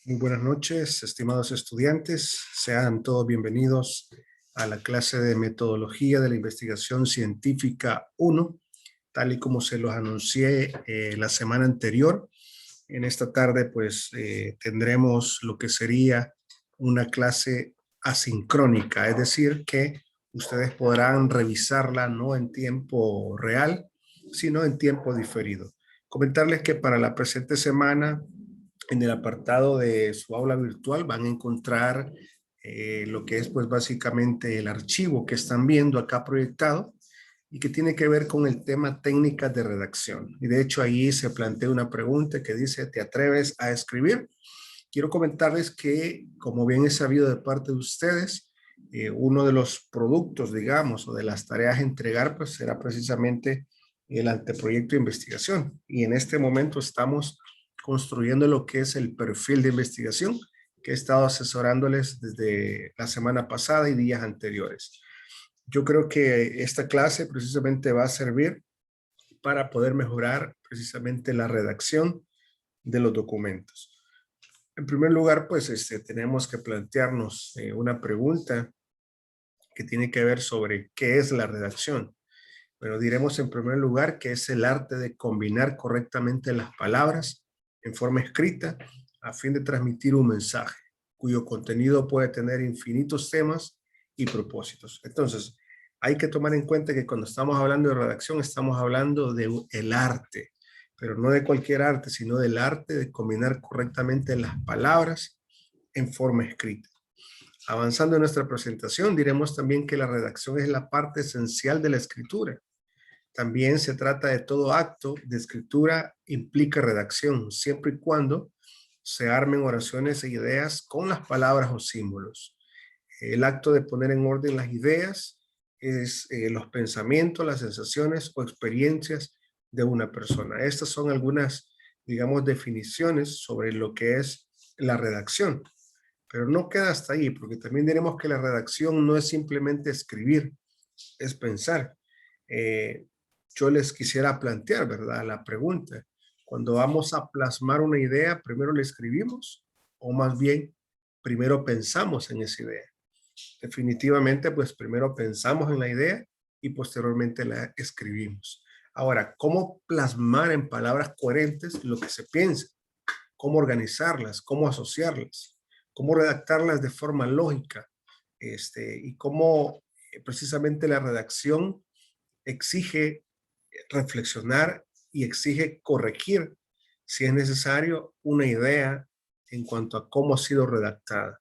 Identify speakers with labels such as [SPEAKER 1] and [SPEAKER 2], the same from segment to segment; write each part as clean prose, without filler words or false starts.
[SPEAKER 1] Muy buenas noches, estimados estudiantes. Sean todos bienvenidos a la clase de Metodología de la Investigación Científica 1, tal y como se los anuncié la semana anterior. En esta tarde, pues, tendremos lo que sería una clase asincrónica, es decir, que ustedes podrán revisarla no en tiempo real, sino en tiempo diferido. Comentarles que para la presente semana, en el apartado de su aula virtual van a encontrar lo que es pues básicamente el archivo que están viendo acá proyectado y que tiene que ver con el tema técnicas de redacción. Y de hecho ahí se plantea una pregunta que dice, ¿te atreves a escribir? Quiero comentarles que, como bien es sabido de parte de ustedes, uno de los productos, digamos, o de las tareas a entregar, pues será precisamente el anteproyecto de investigación. Y en este momento estamos construyendo lo que es el perfil de investigación que he estado asesorándoles desde la semana pasada y días anteriores. Yo creo que esta clase precisamente va a servir para poder mejorar precisamente la redacción de los documentos. En primer lugar, pues tenemos que plantearnos una pregunta que tiene que ver sobre qué es la redacción. Bueno, diremos en primer lugar que es el arte de combinar correctamente las palabras en forma escrita a fin de transmitir un mensaje cuyo contenido puede tener infinitos temas y propósitos. Entonces, hay que tomar en cuenta que cuando estamos hablando de redacción estamos hablando de el arte, pero no de cualquier arte, sino del arte de combinar correctamente las palabras en forma escrita. Avanzando en nuestra presentación, diremos también que la redacción es la parte esencial de la escritura. También se trata de todo acto de escritura implica redacción, siempre y cuando se armen oraciones e ideas con las palabras o símbolos. El acto de poner en orden las ideas es los pensamientos, las sensaciones o experiencias de una persona. Estas son algunas, digamos, definiciones sobre lo que es la redacción. Pero no queda hasta ahí, porque también diremos que la redacción no es simplemente escribir, es pensar. Eh, yo les quisiera plantear, ¿verdad? La pregunta, cuando vamos a plasmar una idea, ¿primero la escribimos o más bien primero pensamos en esa idea? Definitivamente, pues primero pensamos en la idea y posteriormente la escribimos. Ahora, ¿cómo plasmar en palabras coherentes lo que se piensa? ¿Cómo organizarlas? ¿Cómo asociarlas? ¿Cómo redactarlas de forma lógica? Y cómo precisamente la redacción exige reflexionar y exige corregir, si es necesario, una idea en cuanto a cómo ha sido redactada.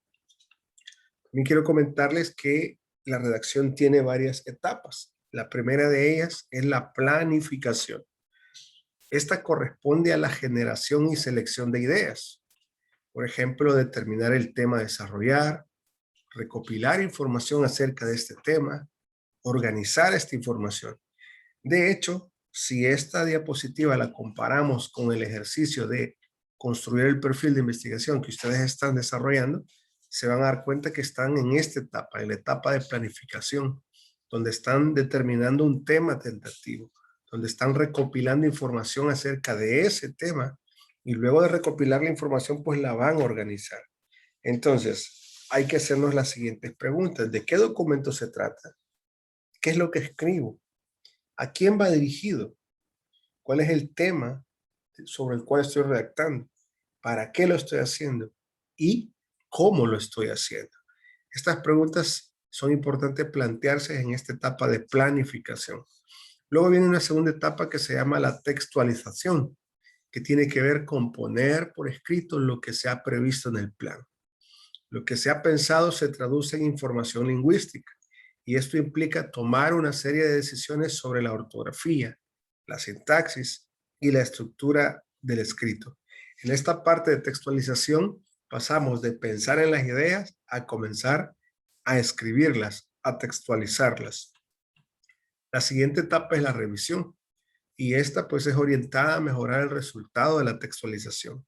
[SPEAKER 1] También quiero comentarles que la redacción tiene varias etapas. La primera de ellas es la planificación. Esta corresponde a la generación y selección de ideas. Por ejemplo, determinar el tema a desarrollar, recopilar información acerca de este tema, organizar esta información. De hecho, si esta diapositiva la comparamos con el ejercicio de construir el perfil de investigación que ustedes están desarrollando, se van a dar cuenta que están en esta etapa, en la etapa de planificación, donde están determinando un tema tentativo, donde están recopilando información acerca de ese tema y luego de recopilar la información, pues la van a organizar. Entonces, hay que hacernos las siguientes preguntas. ¿De qué documento se trata? ¿Qué es lo que escribo? ¿A quién va dirigido? ¿Cuál es el tema sobre el cual estoy redactando? ¿Para qué lo estoy haciendo? ¿Y cómo lo estoy haciendo? Estas preguntas son importantes plantearse en esta etapa de planificación. Luego viene una segunda etapa que se llama la textualización, que tiene que ver con poner por escrito lo que se ha previsto en el plan. Lo que se ha pensado se traduce en información lingüística y esto implica tomar una serie de decisiones sobre la ortografía, la sintaxis y la estructura del escrito. En esta parte de textualización pasamos de pensar en las ideas a comenzar a escribirlas, a textualizarlas. La siguiente etapa es la revisión y esta pues es orientada a mejorar el resultado de la textualización.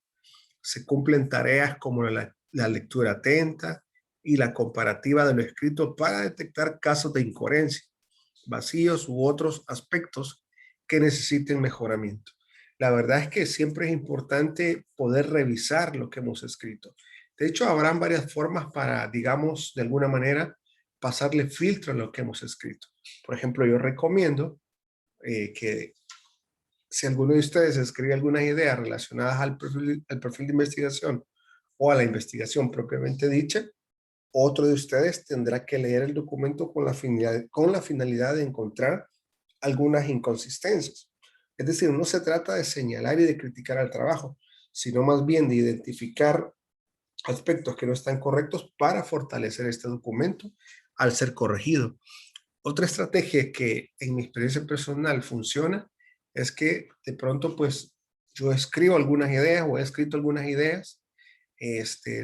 [SPEAKER 1] Se cumplen tareas como la lectura atenta y la comparativa de lo escrito para detectar casos de incoherencia, vacíos u otros aspectos que necesiten mejoramiento. La verdad es que siempre es importante poder revisar lo que hemos escrito. De hecho, habrán varias formas para, digamos, de alguna manera, pasarle filtro a lo que hemos escrito. Por ejemplo, yo recomiendo que si alguno de ustedes escribe algunas ideas relacionadas al perfil de investigación o a la investigación propiamente dicha, otro de ustedes tendrá que leer el documento con la finalidad de encontrar algunas inconsistencias. Es decir, no se trata de señalar y de criticar al trabajo, sino más bien de identificar aspectos que no están correctos para fortalecer este documento al ser corregido. Otra estrategia que en mi experiencia personal funciona es que de pronto pues yo escribo algunas ideas o he escrito algunas ideas,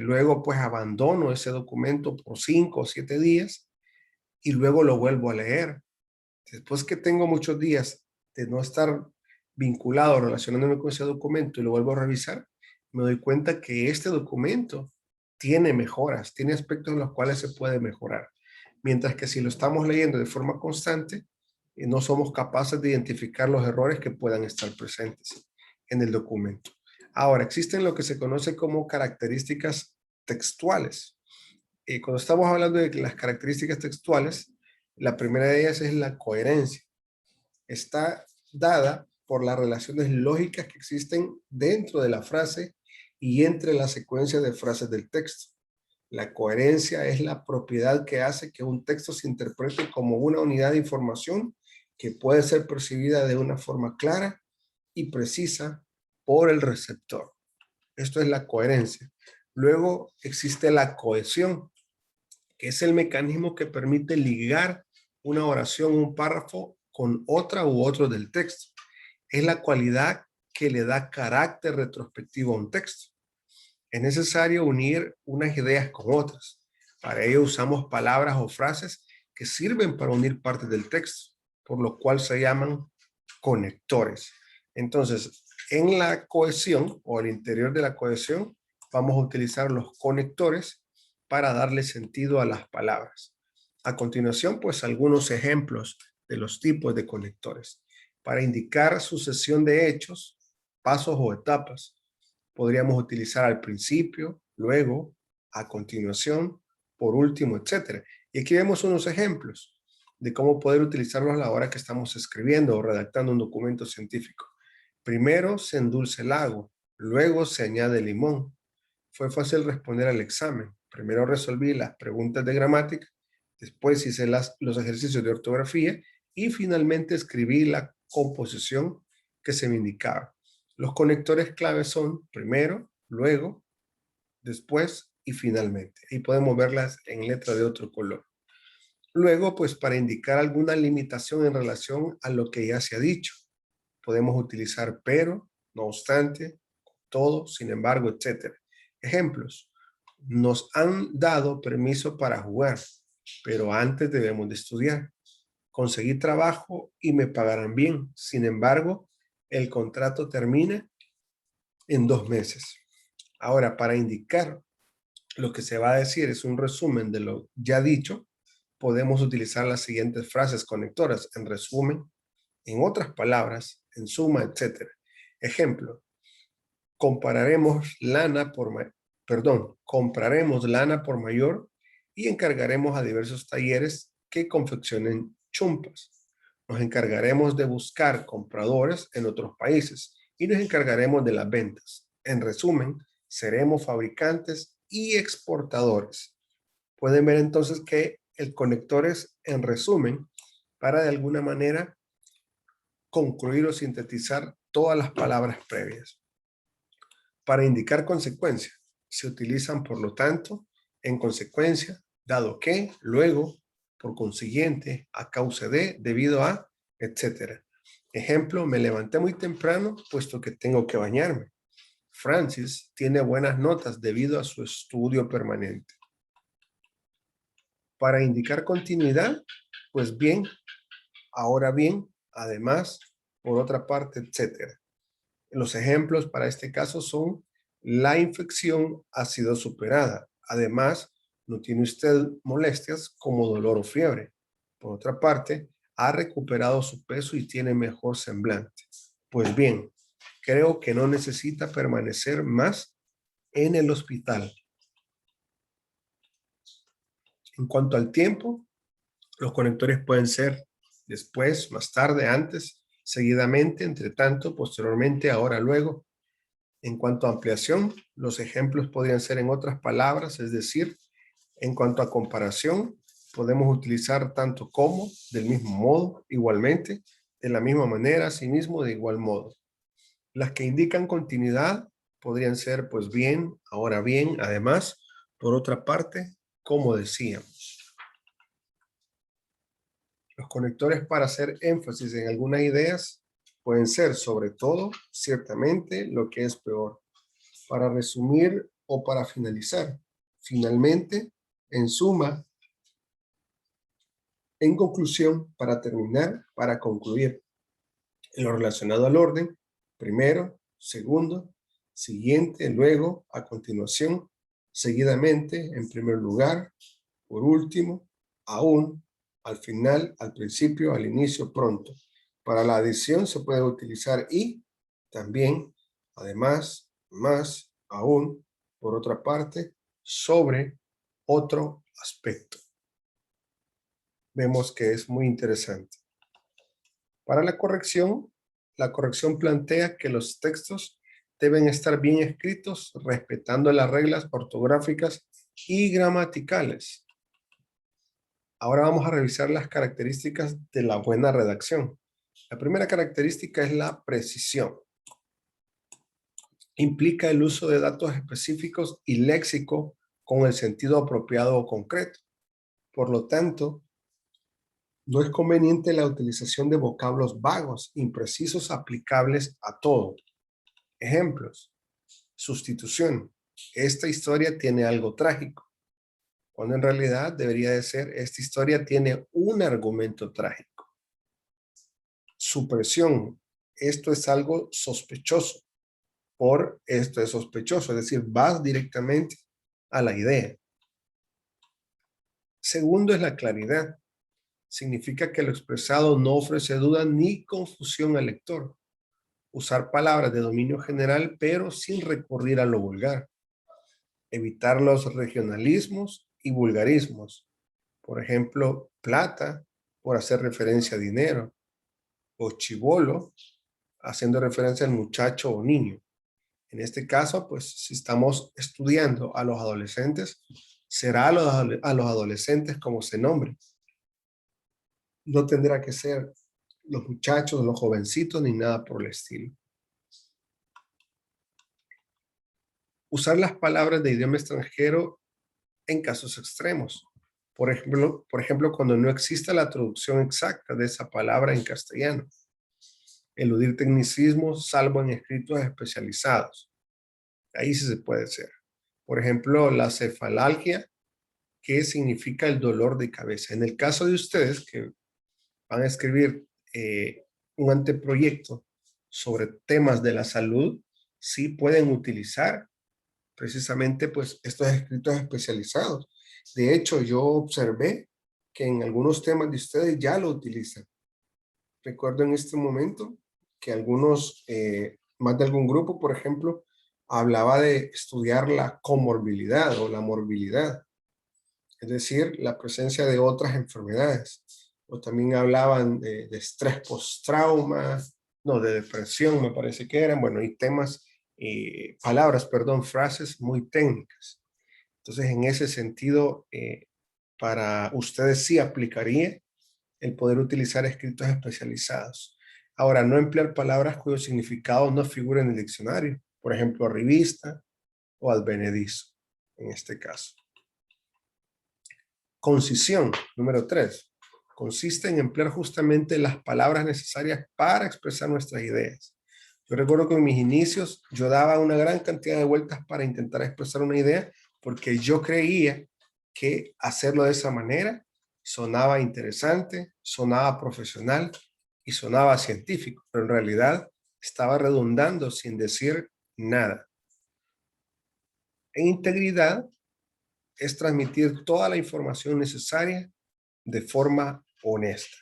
[SPEAKER 1] luego pues abandono ese documento por 5 o 7 días y luego lo vuelvo a leer. Después que tengo muchos días de no estar vinculado, relacionándome con ese documento y lo vuelvo a revisar, me doy cuenta que este documento tiene mejoras, tiene aspectos en los cuales se puede mejorar. Mientras que si lo estamos leyendo de forma constante, no somos capaces de identificar los errores que puedan estar presentes en el documento. Ahora, existen lo que se conoce como características textuales. Cuando estamos hablando de las características textuales, la primera de ellas es la coherencia. Está dada por las relaciones lógicas que existen dentro de la frase y entre la secuencia de frases del texto. La coherencia es la propiedad que hace que un texto se interprete como una unidad de información que puede ser percibida de una forma clara y precisa por el receptor. Esto es la coherencia. Luego existe la cohesión, que es el mecanismo que permite ligar una oración, un párrafo con otra u otro del texto. Es la cualidad que le da carácter retrospectivo a un texto. Es necesario unir unas ideas con otras. Para ello usamos palabras o frases que sirven para unir partes del texto, por lo cual se llaman conectores. Entonces, en la cohesión o al interior de la cohesión, vamos a utilizar los conectores para darle sentido a las palabras. A continuación, pues algunos ejemplos de los tipos de conectores. Para indicar sucesión de hechos, pasos o etapas, podríamos utilizar al principio, luego, a continuación, por último, etcétera. Y aquí vemos unos ejemplos de cómo poder utilizarlos a la hora que estamos escribiendo o redactando un documento científico. Primero se endulza el agua, luego se añade limón. Fue fácil responder al examen. Primero resolví las preguntas de gramática, después hice los ejercicios de ortografía y finalmente escribí la composición que se me indicaba. Los conectores clave son primero, luego, después y finalmente. Y podemos verlas en letra de otro color. Luego, pues para indicar alguna limitación en relación a lo que ya se ha dicho, podemos utilizar pero, no obstante, todo, sin embargo, etcétera. Ejemplos. Nos han dado permiso para jugar, pero antes debemos de estudiar. Conseguí trabajo y me pagarán bien. Sin embargo, el contrato termina en 2 meses. Ahora, para indicar lo que se va a decir es un resumen de lo ya dicho, podemos utilizar las siguientes frases conectoras. En resumen, en otras palabras, en suma, etcétera. Ejemplo, compraremos lana por mayor y encargaremos a diversos talleres que confeccionen chumpas. Nos encargaremos de buscar compradores en otros países y nos encargaremos de las ventas. En resumen, seremos fabricantes y exportadores. Pueden ver entonces que el conector es en resumen para de alguna manera concluir o sintetizar todas las palabras previas. Para indicar consecuencia, se utilizan por lo tanto, en consecuencia, dado que, luego, por consiguiente, a causa de, debido a, etcétera. Ejemplo, me levanté muy temprano puesto que tengo que bañarme. Francis tiene buenas notas debido a su estudio permanente. Para indicar continuidad, pues bien, ahora bien, además, por otra parte, etcétera. Los ejemplos para este caso son: la infección ha sido superada. Además, no tiene usted molestias como dolor o fiebre. Por otra parte, ha recuperado su peso y tiene mejor semblante. Pues bien, creo que no necesita permanecer más en el hospital. En cuanto al tiempo, los conectores pueden ser después, más tarde, antes, seguidamente, entre tanto, posteriormente, ahora, luego. En cuanto a ampliación, los ejemplos podrían ser en otras palabras, es decir, en cuanto a comparación, podemos utilizar tanto como, del mismo modo, igualmente, de la misma manera, asimismo, de igual modo. Las que indican continuidad podrían ser, pues bien, ahora bien, además, por otra parte, como decíamos. Los conectores para hacer énfasis en algunas ideas pueden ser, sobre todo, ciertamente, lo que es peor. Para resumir o para finalizar. Finalmente, en suma, en conclusión, para terminar, para concluir. En lo relacionado al orden, primero, segundo, siguiente, luego, a continuación, seguidamente, en primer lugar, por último, aún, al final, al principio, al inicio, pronto. Para la adición se puede utilizar y, también, además, más, aún, por otra parte, sobre otro aspecto. Vemos que es muy interesante. Para la corrección plantea que los textos deben estar bien escritos, respetando las reglas ortográficas y gramaticales. Ahora vamos a revisar las características de la buena redacción. La primera característica es la precisión. Implica el uso de datos específicos y léxico con el sentido apropiado o concreto. Por lo tanto, no es conveniente la utilización de vocablos vagos, imprecisos, aplicables a todo. Ejemplos. Sustitución. Esta historia tiene algo trágico, cuando en realidad debería de ser, esta historia tiene un argumento trágico. Supresión. Esto es algo sospechoso. Por esto es sospechoso, es decir, vas directamente a la idea. Segundo es la claridad. Significa que lo expresado no ofrece duda ni confusión al lector. Usar palabras de dominio general, pero sin recurrir a lo vulgar. Evitar los regionalismos y vulgarismos. Por ejemplo, plata, por hacer referencia a dinero. O chibolo, haciendo referencia al muchacho o niño. En este caso, pues, si estamos estudiando a los adolescentes, será a los adolescentes como se nombre. No tendrá que ser los muchachos, los jovencitos, ni nada por el estilo. Usar las palabras de idioma extranjero en casos extremos. Por ejemplo, cuando no exista la traducción exacta de esa palabra en castellano. Eludir tecnicismos, salvo en escritos especializados. Ahí sí se puede hacer. Por ejemplo, la cefalalgia, que significa el dolor de cabeza. En el caso de ustedes que van a escribir un anteproyecto sobre temas de la salud, sí pueden utilizar precisamente pues estos escritos especializados. De hecho, yo observé que en algunos temas de ustedes ya lo utilizan. Recuerdo en este momento que algunos, más de algún grupo, por ejemplo, hablaba de estudiar la comorbilidad o la morbilidad, es decir, la presencia de otras enfermedades. O también hablaban de estrés post-trauma, no, de depresión me parece que eran, bueno, y temas, frases muy técnicas. Entonces, en ese sentido, para ustedes sí aplicaría el poder utilizar escritos especializados. Ahora, no emplear palabras cuyo significado no figura en el diccionario, por ejemplo, revista o advenedizo, en este caso. Concisión, número 3. Consiste en emplear justamente las palabras necesarias para expresar nuestras ideas. Yo recuerdo que en mis inicios yo daba una gran cantidad de vueltas para intentar expresar una idea porque yo creía que hacerlo de esa manera sonaba interesante, sonaba profesional y sonaba científico, pero en realidad estaba redundando sin decir nada. En integridad es transmitir toda la información necesaria de forma honesta.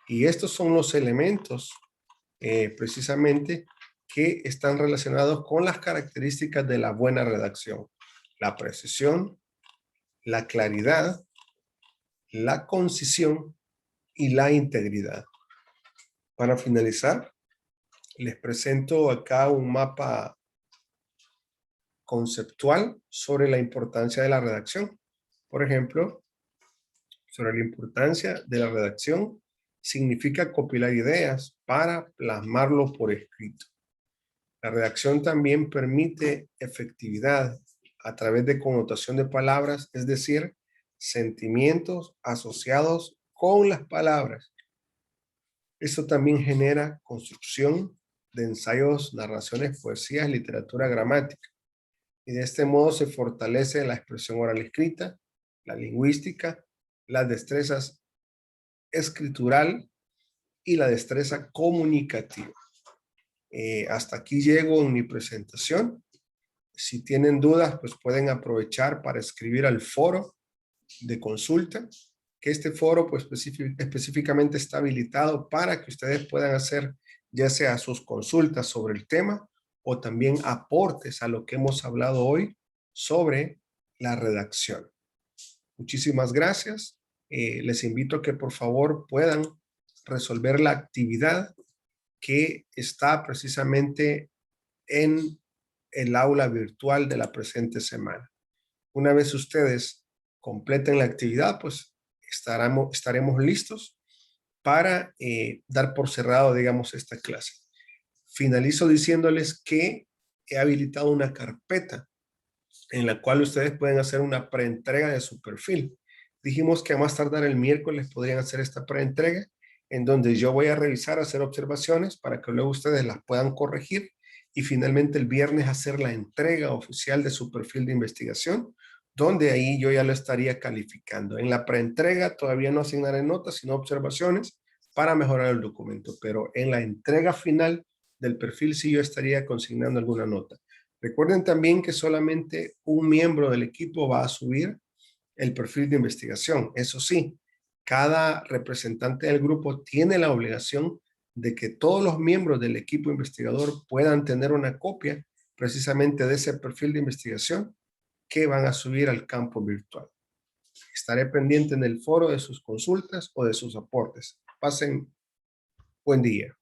[SPEAKER 1] Y estos son los elementos precisamente que están relacionados con las características de la buena redacción: la precisión, la claridad, la concisión y la integridad. Para finalizar, les presento acá un mapa conceptual sobre la importancia de la redacción. Por ejemplo, sobre la importancia de la redacción, significa compilar ideas para plasmarlo por escrito. La redacción también permite efectividad a través de connotación de palabras, es decir, sentimientos asociados con las palabras. Esto también genera construcción de ensayos, narraciones, poesías, literatura, gramática. Y de este modo se fortalece la expresión oral escrita, la lingüística, las destrezas escritural y la destreza comunicativa. Hasta aquí llego en mi presentación. Si tienen dudas, pues pueden aprovechar para escribir al foro de consulta, que este foro pues específicamente está habilitado para que ustedes puedan hacer ya sea sus consultas sobre el tema o también aportes a lo que hemos hablado hoy sobre la redacción. Muchísimas gracias. Les invito a que por favor puedan resolver la actividad que está precisamente en el aula virtual de la presente semana. Una vez ustedes completen la actividad, pues estaremos listos para dar por cerrado, digamos, esta clase. Finalizo diciéndoles que he habilitado una carpeta en la cual ustedes pueden hacer una preentrega de su perfil. Dijimos que a más tardar el miércoles podrían hacer esta preentrega, en donde yo voy a revisar, hacer observaciones para que luego ustedes las puedan corregir y finalmente el viernes hacer la entrega oficial de su perfil de investigación, donde ahí yo ya lo estaría calificando. En la preentrega todavía no asignaré notas, sino observaciones para mejorar el documento, pero en la entrega final del perfil sí yo estaría consignando alguna nota. Recuerden también que solamente un miembro del equipo va a subir el perfil de investigación. Eso sí, cada representante del grupo tiene la obligación de que todos los miembros del equipo investigador puedan tener una copia precisamente de ese perfil de investigación que van a subir al campo virtual. Estaré pendiente en el foro de sus consultas o de sus aportes. Pasen buen día.